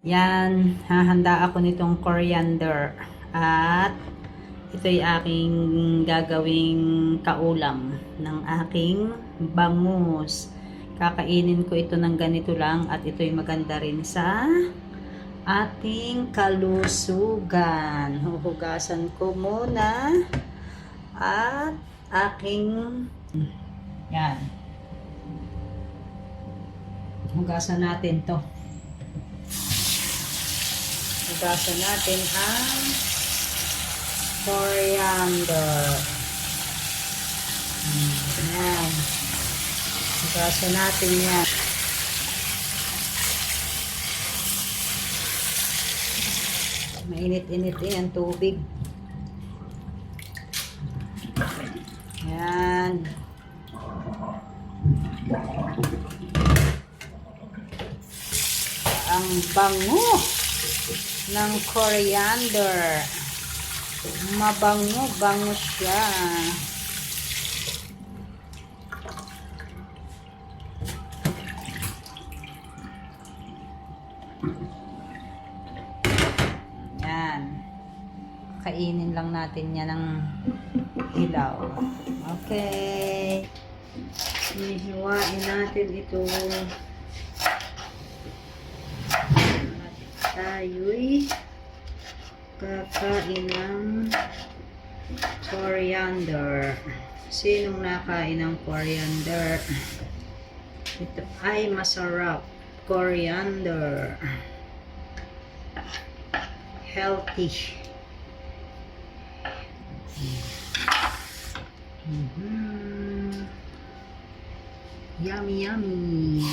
Yan, hahanda ako nitong coriander. At ito'y aking gagawing kaulam ng aking bangus. Kakainin ko ito ng ganito lang at ito'y maganda rin sa ating kalusugan. Huhugasan ko muna at aking yan. Hugasan natin to. Hugasan natin ang coriander. Yan. Hugasan natin yan. Mainit-init din ang tubig. Yan. Ang bango ng coriander. Mabango-bango siya. Yan. Kainin lang natin yan ng hilaw. Okay. Hihiwain natin ito. Tayo'y kakain ng coriander. Sinong nakain ng coriander? Ito ay masarap. Coriander. Healthy. Yummy, yummy.